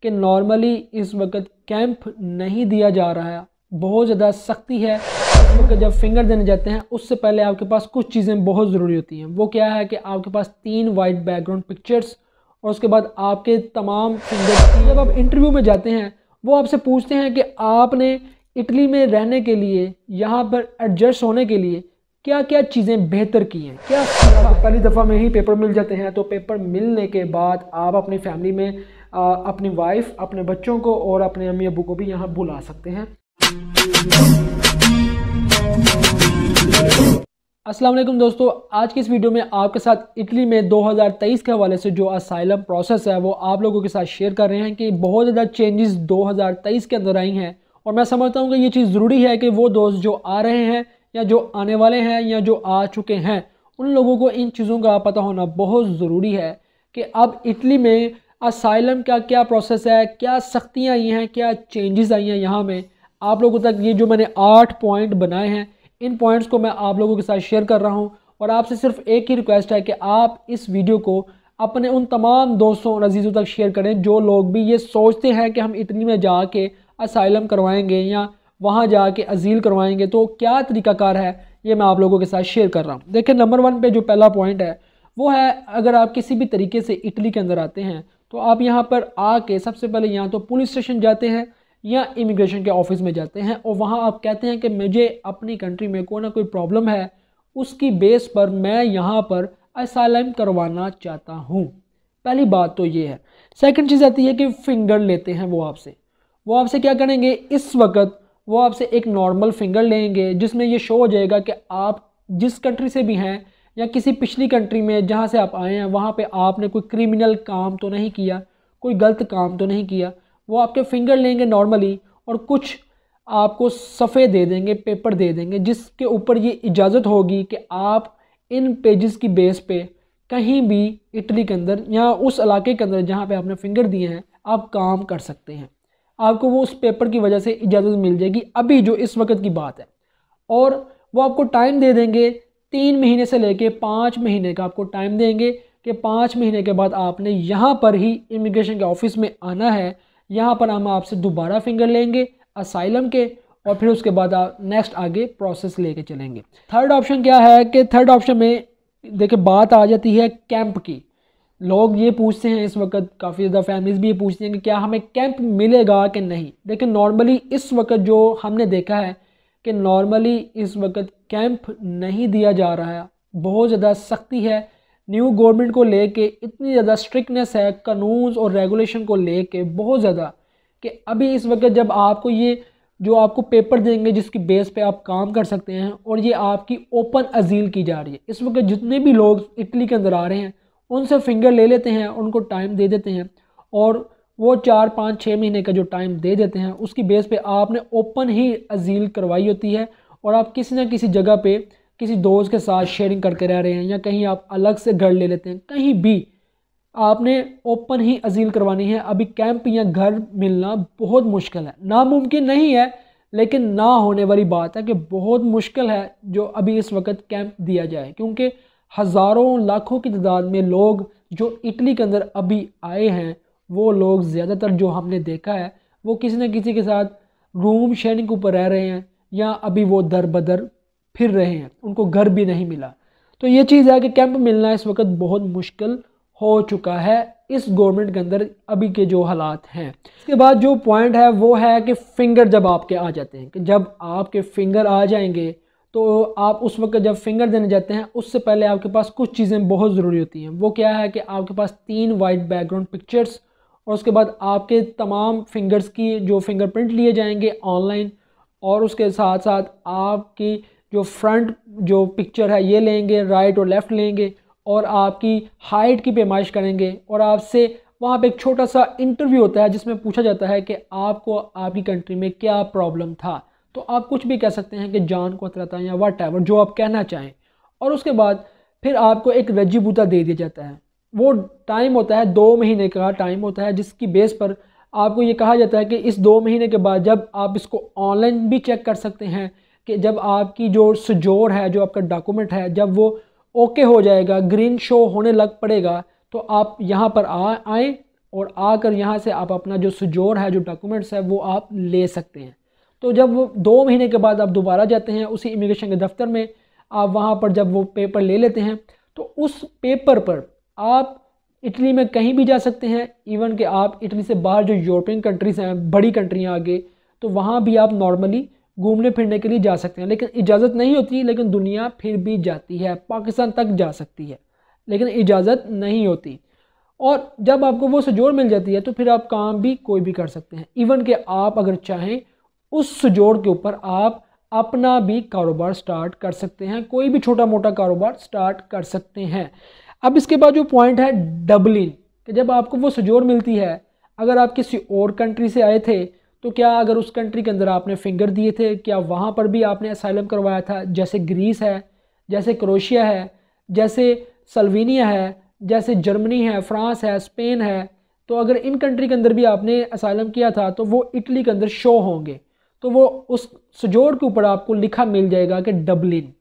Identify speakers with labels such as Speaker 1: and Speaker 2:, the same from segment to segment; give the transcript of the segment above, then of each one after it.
Speaker 1: कि नॉर्मली इस वक्त कैंप नहीं दिया जा रहा है, बहुत ज़्यादा सख्ती है। इस वक्त जब फिंगर देने जाते हैं उससे पहले आपके पास कुछ चीज़ें बहुत ज़रूरी होती हैं। वो क्या है कि आपके पास 3 वाइट बैकग्राउंड पिक्चर्स और उसके बाद आपके तमाम फिंगर्स। जब आप इंटरव्यू में जाते हैं वो आपसे पूछते हैं कि आपने इटली में रहने के लिए, यहाँ पर एडजस्ट होने के लिए क्या क्या चीज़ें बेहतर की हैं, क्या पहली दफ़ा में ही पेपर मिल जाते हैं। तो पेपर मिलने के बाद आप अपनी फैमिली में अपनी वाइफ, अपने बच्चों को और अपने अम्मी अबू को भी यहाँ बुला सकते हैं। अस्सलाम वालेकुम दोस्तों, आज की इस वीडियो में आपके साथ इटली में 2023 के हवाले से जो असाइलम प्रोसेस है वो आप लोगों के साथ शेयर कर रहे हैं कि बहुत ज़्यादा चेंजेस 2023 के अंदर आई हैं। और मैं समझता हूँ कि ये चीज़ ज़रूरी है कि वो दोस्त जो आ रहे हैं या जो आने वाले हैं या जो आ चुके हैं उन लोगों को इन चीज़ों का पता होना बहुत ज़रूरी है कि अब इटली में असाइलम का क्या प्रोसेस है, क्या सख्तियाँ आई हैं, क्या चेंजेस आई हैं। यहाँ में आप लोगों तक ये जो मैंने 8 पॉइंट बनाए हैं, इन पॉइंट्स को मैं आप लोगों के साथ शेयर कर रहा हूँ। और आपसे सिर्फ एक ही रिक्वेस्ट है कि आप इस वीडियो को अपने उन तमाम दोस्तों और अजीज़ों तक शेयर करें जो लोग भी ये सोचते हैं कि हम इटली में जाके असाइलम करवाएंगे या वहाँ जाके अजील करवाएंगे, तो क्या तरीक़ाकार है ये मैं आप लोगों के साथ शेयर कर रहा हूँ। देखिए, नंबर 1 पे जो पहला पॉइंट है वो है, अगर आप किसी भी तरीके से इटली के अंदर आते हैं तो आप यहाँ पर आके सबसे पहले यहाँ तो पुलिस स्टेशन जाते हैं या इमिग्रेशन के ऑफिस में जाते हैं और वहाँ आप कहते हैं कि मुझे अपनी कंट्री में कोई ना कोई प्रॉब्लम है, उसकी बेस पर मैं यहाँ पर असाइलम करवाना चाहता हूँ। पहली बात तो ये है। सेकंड चीज़ आती है कि फिंगर लेते हैं वो आपसे क्या करेंगे, इस वक्त वो आपसे एक नॉर्मल फिंगर लेंगे जिसमें ये शो हो जाएगा कि आप जिस कंट्री से भी हैं या किसी पिछली कंट्री में जहाँ से आप आए हैं वहाँ पे आपने कोई क्रिमिनल काम तो नहीं किया, कोई गलत काम तो नहीं किया। वो आपके फिंगर लेंगे नॉर्मली और कुछ आपको सफ़े दे देंगे, पेपर दे देंगे जिसके ऊपर ये इजाज़त होगी कि आप इन पेजेस की बेस पे कहीं भी इटली के अंदर या उस इलाके के अंदर जहाँ पे आपने फिंगर दिए हैं आप काम कर सकते हैं। आपको वो उस पेपर की वजह से इजाज़त मिल जाएगी, अभी जो इस वक्त की बात है। और वो आपको टाइम दे देंगे 3 महीने से लेके 5 महीने का आपको टाइम देंगे कि 5 महीने के बाद आपने यहाँ पर ही इमिग्रेशन के ऑफिस में आना है। यहाँ पर हम आपसे दोबारा फिंगर लेंगे असाइलम के और फिर उसके बाद आप नेक्स्ट आगे प्रोसेस लेके चलेंगे। थर्ड ऑप्शन क्या है कि थर्ड ऑप्शन में देखिए बात आ जाती है कैंप की। लोग ये पूछते हैं इस वक्त, काफ़ी ज़्यादा फैमिलीज़ भी ये पूछती हैं कि क्या हमें कैंप मिलेगा कि नहीं। लेकिन नॉर्मली इस वक्त जो हमने देखा है कि नॉर्मली इस वक्त कैंप नहीं दिया जा रहा है, बहुत ज़्यादा सख्ती है। न्यू गवर्नमेंट को लेके इतनी ज़्यादा स्ट्रिक्टनेस है, कानून और रेगुलेशन को लेके बहुत ज़्यादा, कि अभी इस वक्त जब आपको ये जो आपको पेपर देंगे जिसकी बेस पे आप काम कर सकते हैं और ये आपकी ओपन अजील की जा रही है। इस वक्त जितने भी लोग इटली के अंदर आ रहे हैं उनसे फिंगर ले लेते हैं, उनको टाइम दे देते हैं और वो 4, 5, 6 महीने का जो टाइम दे देते हैं उसकी बेस पे आपने ओपन ही अजील करवाई होती है और आप किसी ना किसी जगह पे किसी दोस्त के साथ शेयरिंग करके रह रहे हैं या कहीं आप अलग से घर ले लेते हैं, कहीं भी आपने ओपन ही अजील करवानी है। अभी कैंप या घर मिलना बहुत मुश्किल है, नामुमकिन नहीं है लेकिन ना होने वाली बात है कि बहुत मुश्किल है जो अभी इस वक्त कैंप दिया जाए, क्योंकि हज़ारों लाखों की तादाद में लोग जो इटली के अंदर अभी आए हैं वो लोग ज़्यादातर जो हमने देखा है वो किसी न किसी के साथ रूम शेयरिंग के ऊपर रह रहे हैं या अभी वो दर बदर फिर रहे हैं, उनको घर भी नहीं मिला। तो ये चीज़ है कि कैंप मिलना इस वक्त बहुत मुश्किल हो चुका है इस गवर्नमेंट के अंदर अभी के जो हालात हैं। इसके बाद जो पॉइंट है वो है कि फ़िंगर जब आपके आ जाते हैं, कि जब आपके फ़िंगर आ जाएंगे तो आप उस वक्त जब फिंगर देने जाते हैं उससे पहले आपके पास कुछ चीज़ें बहुत ज़रूरी होती हैं। वो क्या है कि आपके पास 3 वाइट बैकग्राउंड पिक्चर्स और उसके बाद आपके तमाम फिंगर्स की जो फिंगरप्रिंट लिए जाएंगे ऑनलाइन, और उसके साथ साथ आपकी जो फ्रंट जो पिक्चर है ये लेंगे, राइट और लेफ़्ट लेंगे और आपकी हाइट की पैमाइश करेंगे और आपसे वहाँ पे एक छोटा सा इंटरव्यू होता है जिसमें पूछा जाता है कि आपको आपकी कंट्री में क्या प्रॉब्लम था। तो आप कुछ भी कह सकते हैं कि जान को खतरा था या व्हाटएवर जो आप कहना चाहें। और उसके बाद फिर आपको एक रजीबूता दे दिया जाता है। वो टाइम होता है 2 महीने का टाइम होता है जिसकी बेस पर आपको ये कहा जाता है कि इस 2 महीने के बाद जब आप इसको ऑनलाइन भी चेक कर सकते हैं कि जब आपकी जो सजोर है, जो आपका डॉक्यूमेंट है, जब वो ओके हो जाएगा, ग्रीन शो होने लग पड़ेगा, तो आप यहाँ पर आएँ और आकर यहाँ से आप अपना जो सुजोर है, जो डॉक्यूमेंट्स है, वो आप ले सकते हैं। तो जब वो 2 महीने के बाद आप दोबारा जाते हैं उसी इमिग्रेशन के दफ्तर में, आप वहाँ पर जब वो पेपर ले लेते हैं तो उस पेपर पर आप इटली में कहीं भी जा सकते हैं। इवन कि आप इटली से बाहर जो यूरोपियन कंट्रीज़ हैं, बड़ी कंट्रियाँ आगे, तो वहाँ भी आप नॉर्मली घूमने फिरने के लिए जा सकते हैं। लेकिन इजाज़त नहीं होती, लेकिन दुनिया फिर भी जाती है, पाकिस्तान तक जा सकती है, लेकिन इजाज़त नहीं होती। और जब आपको वो सुजोर मिल जाती है तो फिर आप काम भी कोई भी कर सकते हैं। इवन कि आप अगर चाहें उस सुजोर के ऊपर आप अपना भी कारोबार स्टार्ट कर सकते हैं, कोई भी छोटा मोटा कारोबार स्टार्ट कर सकते हैं। अब इसके बाद जो पॉइंट है डबलिंग, कि जब आपको वो सुजोर मिलती है, अगर आप किसी और कंट्री से आए थे तो क्या अगर उस कंट्री के अंदर आपने फिंगर दिए थे, क्या वहाँ पर भी आपने असाइलम करवाया था? जैसे ग्रीस है, जैसे क्रोएशिया है, जैसे स्लोवेनिया है, जैसे जर्मनी है, फ्रांस है, स्पेन है, तो अगर इन कंट्री के अंदर भी आपने असाइलम किया था तो वो इटली के अंदर शो होंगे। तो वो उस सुजोर के ऊपर आपको लिखा मिल जाएगा कि डबलिन।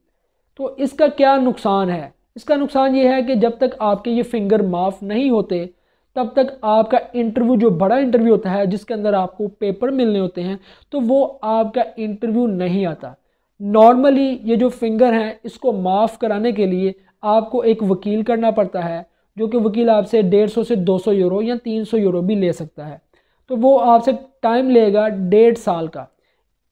Speaker 1: तो इसका क्या नुकसान है? इसका नुकसान ये है कि जब तक आपके ये फिंगर माफ़ नहीं होते तब तक आपका इंटरव्यू, जो बड़ा इंटरव्यू होता है जिसके अंदर आपको पेपर मिलने होते हैं, तो वो आपका इंटरव्यू नहीं आता। नॉर्मली ये जो फिंगर हैं इसको माफ़ कराने के लिए आपको एक वकील करना पड़ता है, जो कि वकील आपसे 150 से 200 यूरो या 300 यूरो भी ले सकता है। तो वो आपसे टाइम लेगा 1.5 साल का,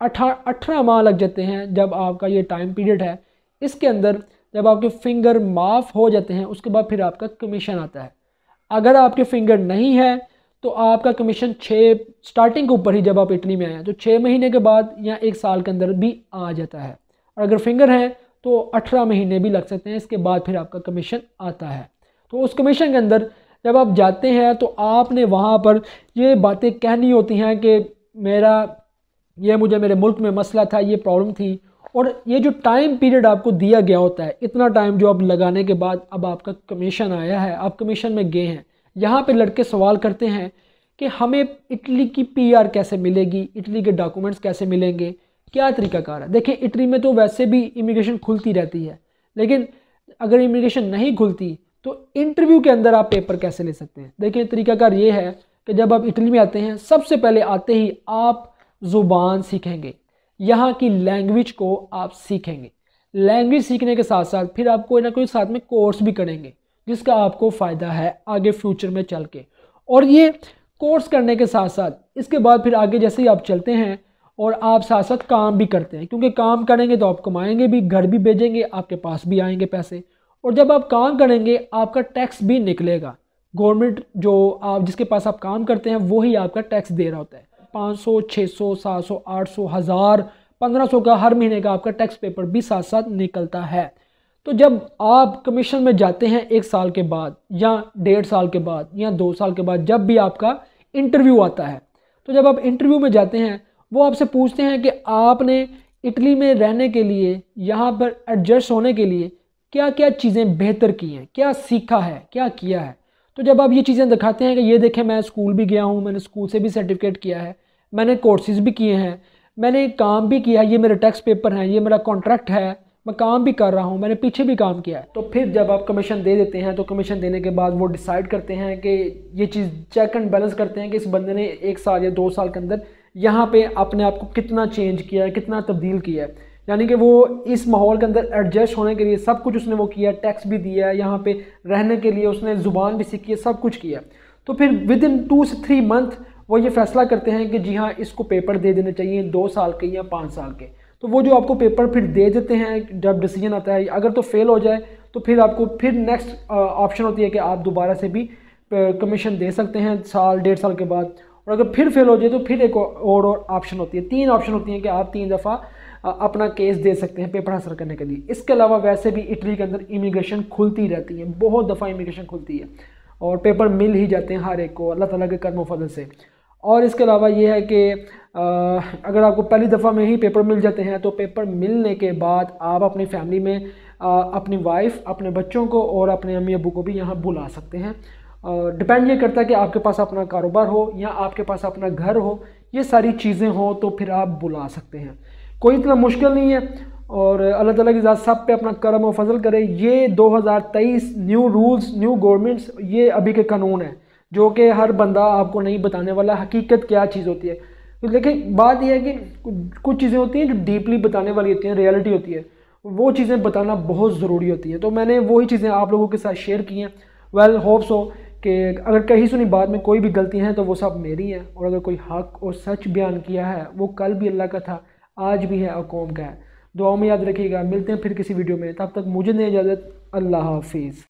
Speaker 1: 18 माह लग जाते हैं जब आपका ये टाइम पीरियड है। इसके अंदर जब आपके फिंगर माफ़ हो जाते हैं उसके बाद फिर आपका कमीशन आता है। अगर आपके फिंगर नहीं है तो आपका कमीशन 6 स्टार्टिंग के ऊपर ही, जब आप इटली में आए हैं तो 6 महीने के बाद या 1 साल के अंदर भी आ जाता है। और अगर फिंगर है तो 18 महीने भी लग सकते हैं, इसके बाद फिर आपका कमीशन आता है। तो उस कमीशन के अंदर जब आप जाते हैं तो आपने वहाँ पर ये बातें कहनी होती हैं कि मुझे मेरे मुल्क में मसला था, ये प्रॉब्लम थी, और ये जो टाइम पीरियड आपको दिया गया होता है, इतना टाइम जो आप लगाने के बाद अब आपका कमीशन आया है, आप कमीशन में गए हैं। यहाँ पे लड़के सवाल करते हैं कि हमें इटली की पीआर कैसे मिलेगी, इटली के डॉक्यूमेंट्स कैसे मिलेंगे, क्या तरीकाकार है। देखिए, इटली में तो वैसे भी इमिग्रेशन खुलती रहती है, लेकिन अगर इमिग्रेशन नहीं खुलती तो इंटरव्यू के अंदर आप पेपर कैसे ले सकते हैं। देखिए, तरीकाकार ये है कि जब आप इटली में आते हैं, सबसे पहले आते ही आप ज़ुबान सीखेंगे, यहाँ की लैंग्वेज को आप सीखेंगे। लैंग्वेज सीखने के साथ साथ फिर आप कोई ना कोई साथ में कोर्स भी करेंगे जिसका आपको फ़ायदा है आगे फ्यूचर में चल के। और ये कोर्स करने के साथ साथ इसके बाद फिर आगे जैसे ही आप चलते हैं और आप साथ साथ काम भी करते हैं, क्योंकि काम करेंगे तो आप कमाएंगे भी, घर भी भेजेंगे, आपके पास भी आएंगे पैसे। और जब आप काम करेंगे आपका टैक्स भी निकलेगा। गवर्नमेंट जो आप जिसके पास आप काम करते हैं वही आपका टैक्स दे रहा होता है। 500, 600, 700, 800, 1000, 1500 का हर महीने का आपका टैक्स पेपर भी साथ साथ निकलता है। तो जब आप कमीशन में जाते हैं 1 साल के बाद या 1.5 साल के बाद या 2 साल के बाद, जब भी आपका इंटरव्यू आता है, तो जब आप इंटरव्यू में जाते हैं वो आपसे पूछते हैं कि आपने इटली में रहने के लिए, यहाँ पर एडजस्ट होने के लिए क्या क्या चीज़ें बेहतर की हैं, क्या सीखा है, क्या किया है। तो जब आप ये चीज़ें दिखाते हैं कि ये देखें, मैं स्कूल भी गया हूँ, मैंने स्कूल से भी सर्टिफिकेट किया है, मैंने कोर्सेज़ भी किए हैं, मैंने काम भी किया है, ये मेरे टैक्स पेपर हैं, ये मेरा कॉन्ट्रैक्ट है, मैं काम भी कर रहा हूँ, मैंने पीछे भी काम किया है। तो फिर जब आप कमीशन दे देते हैं तो कमीशन देने के बाद वो डिसाइड करते हैं कि ये चीज़ चेक एंड बैलेंस करते हैं कि इस बंदे ने 1 साल या 2 साल के अंदर यहाँ पे अपने आप को कितना चेंज किया है, कितना तब्दील किया है। यानी कि वो इस माहौल के अंदर एडजस्ट होने के लिए सब कुछ उसने वो किया, टैक्स भी दिया है, यहाँ पे रहने के लिए उसने ज़ुबान भी सीखी है, सब कुछ किया। तो फिर विद इन 2 से 3 मंथ वो ये फैसला करते हैं कि जी हाँ, इसको पेपर दे देने चाहिए 2 साल के या 5 साल के। तो वो जो आपको पेपर फिर दे देते हैं, जब डिसीजन आता है, अगर तो फेल हो जाए तो फिर आपको फिर नेक्स्ट ऑप्शन होती है कि आप दोबारा से भी कमीशन दे सकते हैं 1 डेढ़ साल के बाद। और अगर फिर फेल हो जाए तो फिर एक और ऑप्शन होती है, 3 ऑप्शन होती हैं कि आप 3 दफ़ा अपना केस दे सकते हैं पेपर हासिल करने के लिए। इसके अलावा वैसे भी इटली के अंदर इमिग्रेशन खुलती रहती है, बहुत दफ़ा इमिग्रेशन खुलती है और पेपर मिल ही जाते हैं हर एक को, अल्लाह ताला के करम फजल से। और इसके अलावा ये है कि अगर आपको पहली दफ़ा में ही पेपर मिल जाते हैं तो पेपर मिलने के बाद आप अपनी फैमिली में अपनी वाइफ, अपने बच्चों को और अपने अम्मी अबू को भी यहाँ बुला सकते हैं। डिपेंड ये करता है कि आपके पास अपना कारोबार हो या आपके पास अपना घर हो, ये सारी चीज़ें हो तो फिर आप बुला सकते हैं। कोई इतना मुश्किल नहीं है और अल्लाह ताला की ज़ात सब पे अपना करम और फजल करे। ये 2023 न्यू रूल्स, न्यू गवर्नमेंट्स, ये अभी के कानून है जो कि हर बंदा आपको नहीं बताने वाला हकीकत क्या चीज़ होती है। लेकिन बात यह है कि कुछ चीज़ें होती हैं जो डीपली बताने वाली होती हैं, रियलिटी होती है, वो चीज़ें बताना बहुत ज़रूरी होती है। तो मैंने वही चीज़ें आप लोगों के साथ शेयर की हैं। वेल होप्स हो कि अगर कहीं सुनी बात में कोई भी गलती है तो वो सब मेरी है, और अगर कोई हक और सच बयान किया है वो कल भी अल्लाह का था, आज भी है और कौम का है। दुआ में याद रखिएगा, मिलते हैं फिर किसी वीडियो में, तब तक मुझे नहीं इजाज़त। अल्लाह हाफिज़।